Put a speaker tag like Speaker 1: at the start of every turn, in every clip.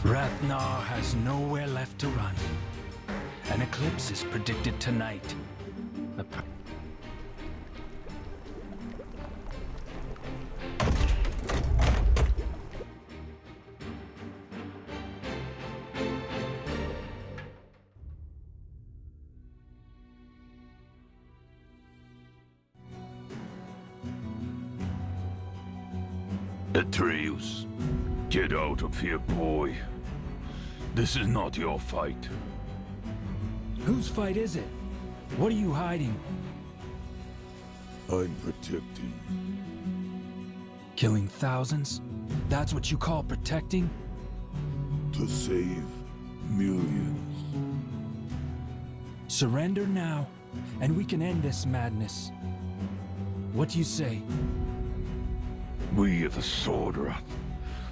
Speaker 1: Ratnar has nowhere left to run. An eclipse is predicted tonight.
Speaker 2: Atreus, get out of here, boy. This is not your fight.
Speaker 1: Whose fight is it? What are you hiding?
Speaker 3: I'm protecting.
Speaker 1: Killing thousands? That's what you call protecting?
Speaker 3: To save millions.
Speaker 1: Surrender now, and we can end this madness. What do you say?
Speaker 2: We are the Swordwrath,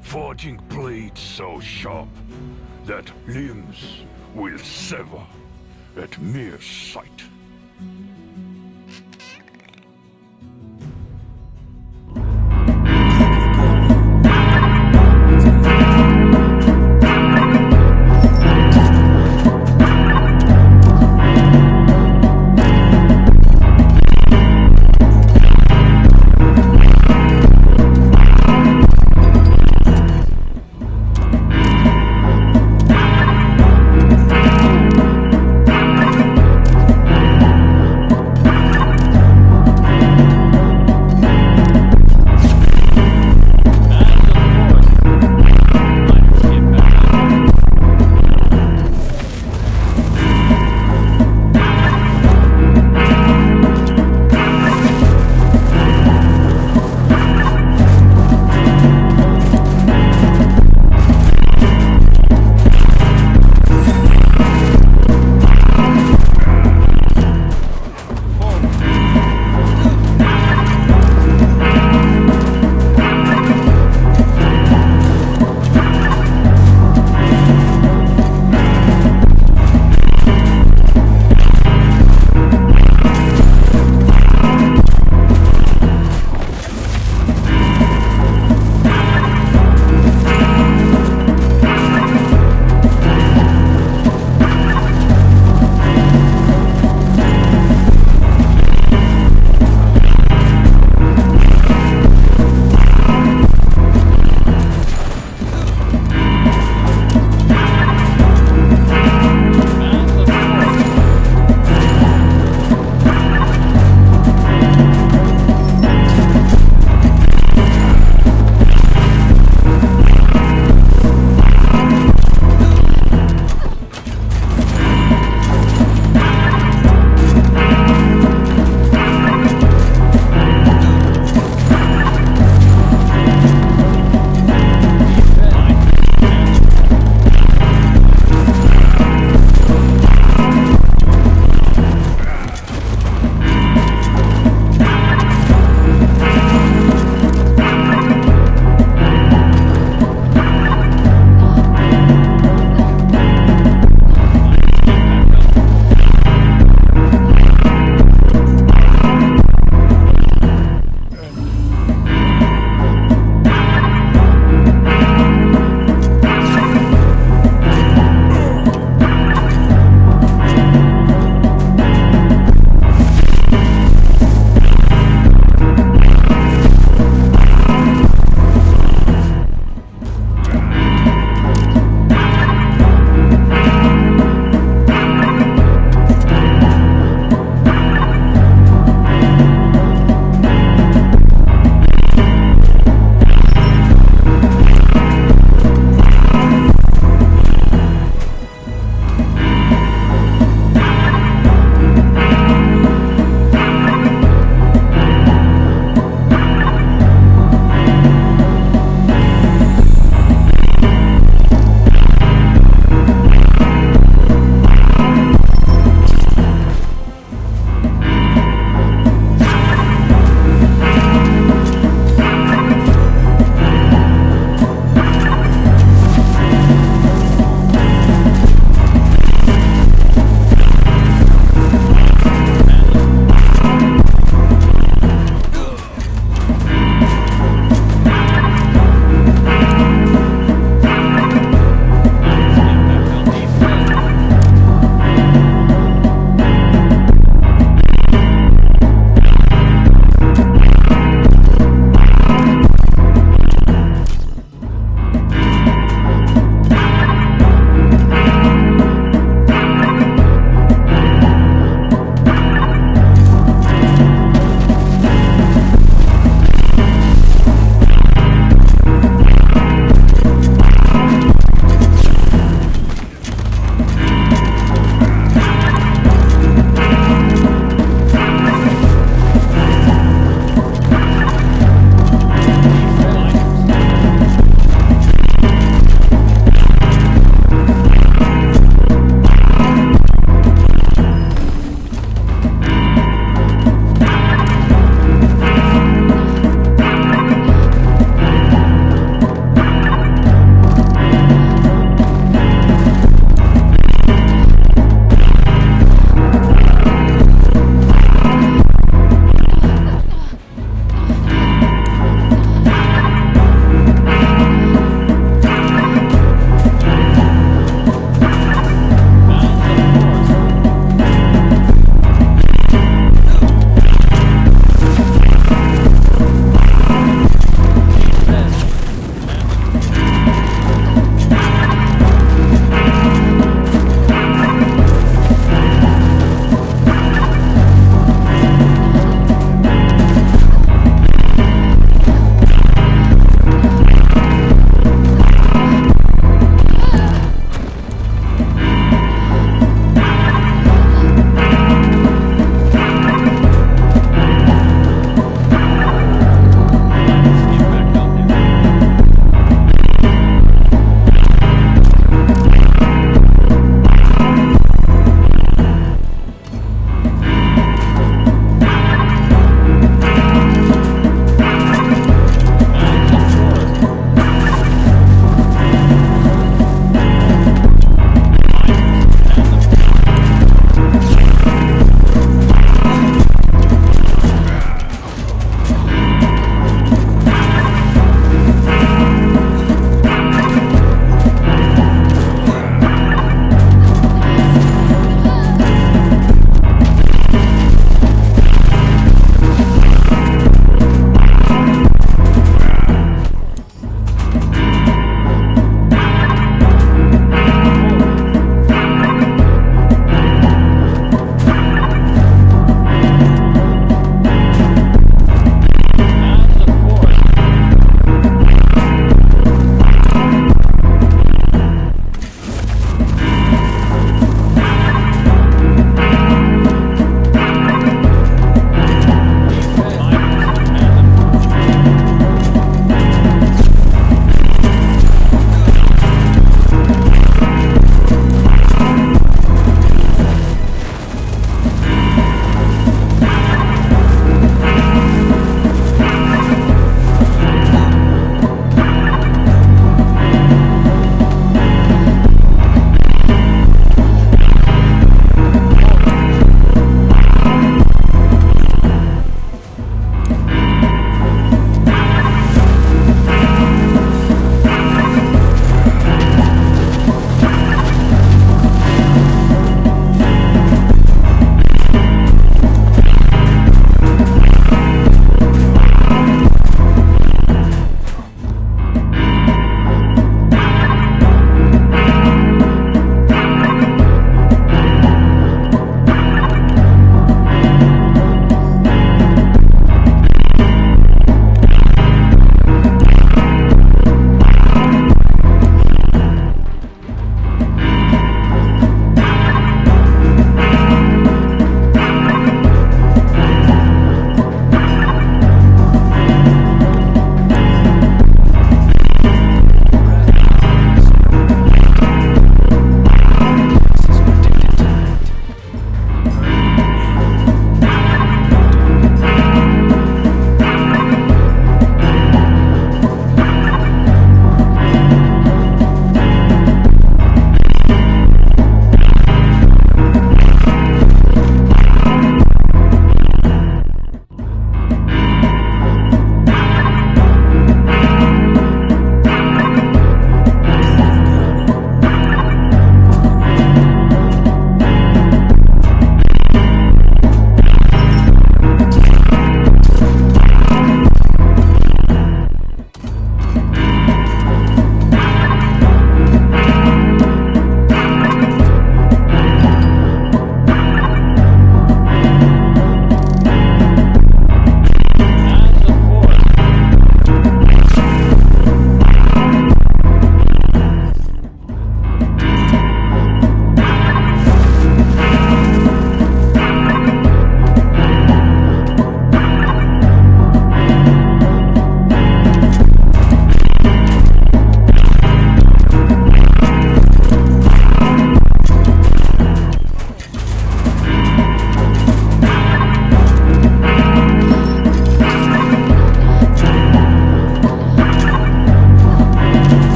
Speaker 2: forging blades so sharp that limbs will sever at mere sight.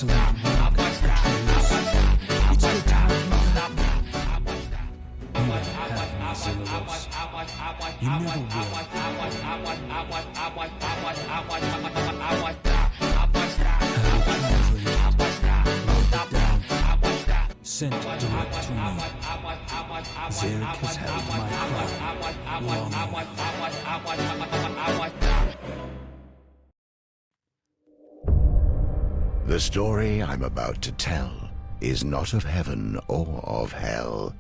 Speaker 1: excellent work, Atreus. It's good to have you back. You don't have me, Zillilos. You never will. Sent direct to me. Zarek has held my crown long enough.
Speaker 4: The story I'm about to tell is not of heaven or of hell.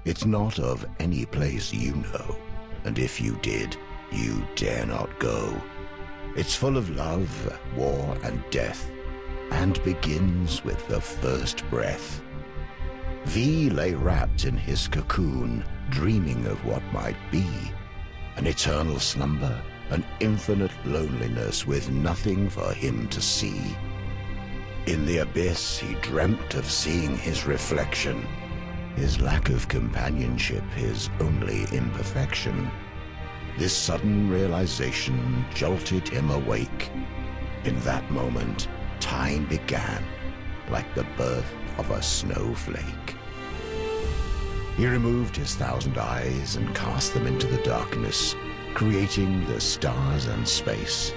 Speaker 4: It's not of any place you know, and if you did, you dare not go. It's full of love, war, and death, and begins with the first breath. V lay wrapped in his cocoon, dreaming of what might be. An eternal slumber, an infinite loneliness with nothing for him to see. In the abyss, he dreamt of seeing his reflection, his lack of companionship, his only imperfection. This sudden realization jolted him awake. In that moment, time began, like the birth of a snowflake. He removed his 1,000 eyes and cast them into the darkness, creating the stars and space.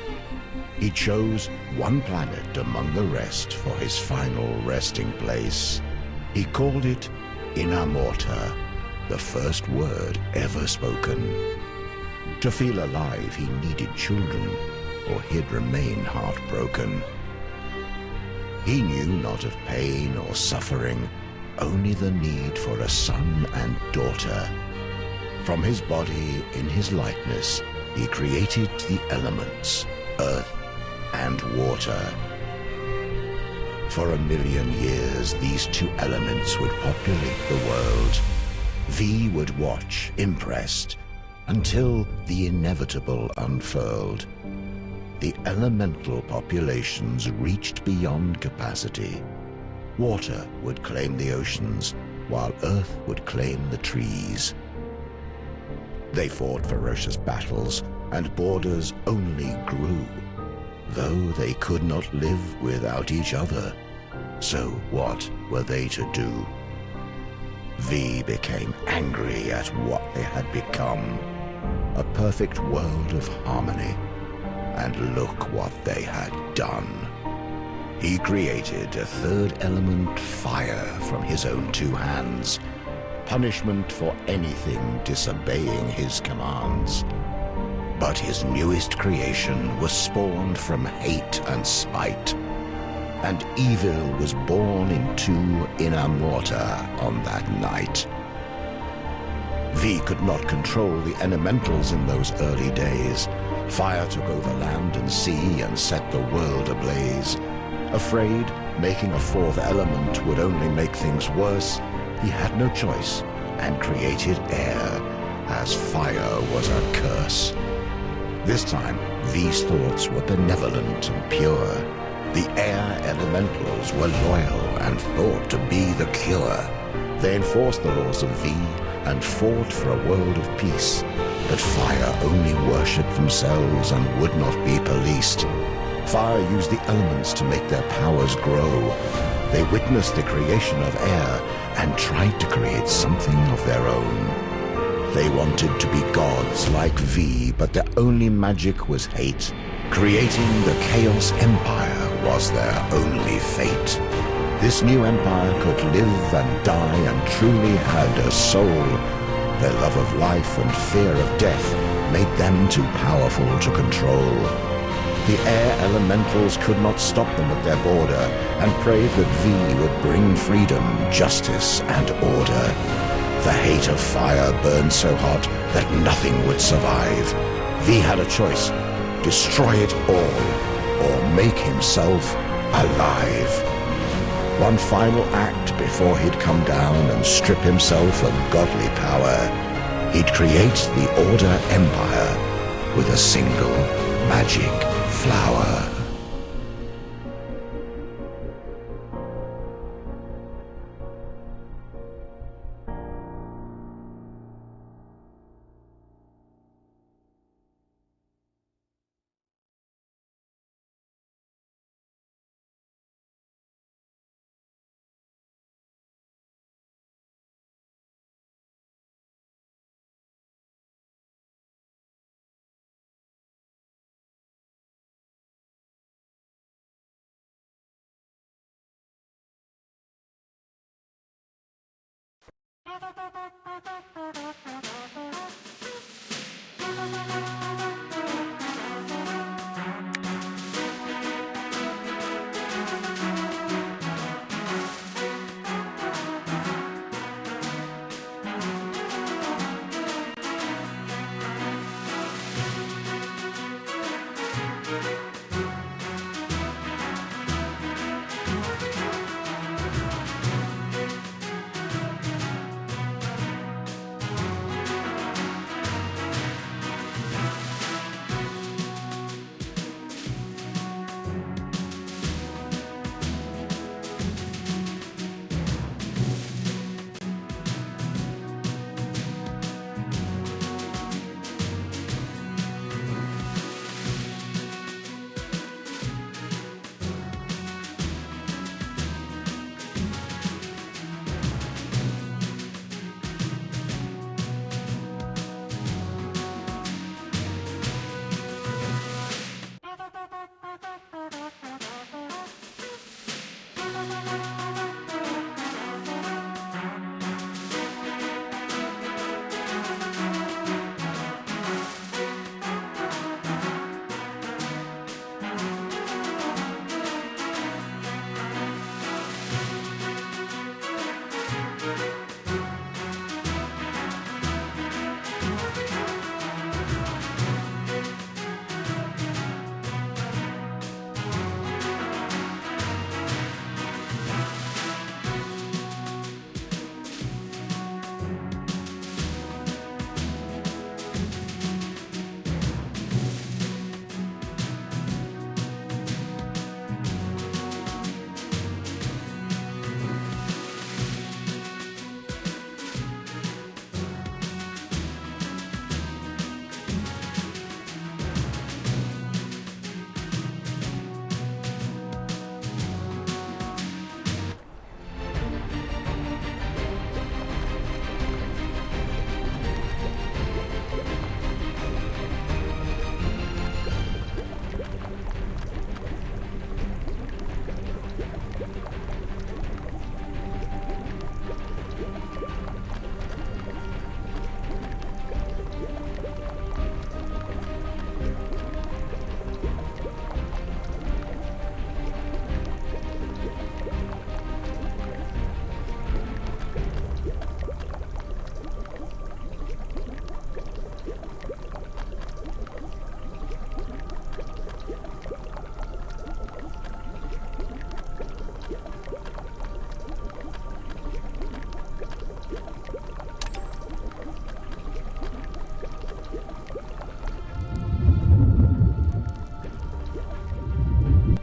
Speaker 4: He chose one planet among the rest for his final resting place. He called it Inamorta, the first word ever spoken. To feel alive, he needed children, or he'd remain heartbroken. He knew not of pain or suffering, only the need for a son and daughter. From his body, in his likeness, he created the elements, earth and water. For 1,000,000 years, these two elements would populate the world. V would watch, impressed, until the inevitable unfurled. The elemental populations reached beyond capacity. Water would claim the oceans, while Earth would claim the trees. They fought ferocious battles, and borders only grew, though they could not live without each other. So what were they to do? V became angry at what they had become, a perfect world of harmony. And look what they had done. He created a third element, fire, from his own 2 hands, punishment for anything disobeying his commands. But his newest creation was spawned from hate and spite, and evil was born into Inamorta on that night. V could not control the elementals in those early days. Fire took over land and sea and set the world ablaze. Afraid making a 4th element would only make things worse, he had no choice and created air, as fire was a curse. This time, V's thoughts were benevolent and pure. The air elementals were loyal and thought to be the cure. They enforced the laws of V and fought for a world of peace. But fire only worshipped themselves and would not be policed. Fire used the elements to make their powers grow. They witnessed the creation of air and tried to create something of their own. They wanted to be gods like V, but their only magic was hate. Creating the Chaos Empire was their only fate. This new empire could live and die and truly had a soul. Their love of life and fear of death made them too powerful to control. The air elementals could not stop them at their border and prayed that V would bring freedom, justice, and order. The hate of fire burned so hot that nothing would survive. V had a choice: destroy it all, or make himself alive. One final act before he'd come down and strip himself of godly power. He'd create the Order Empire with a single magic flower.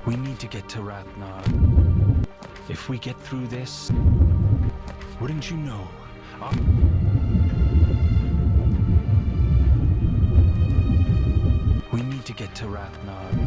Speaker 1: We need to get to Rathnar. If we get through this, wouldn't you know? We need to get to Rathnar.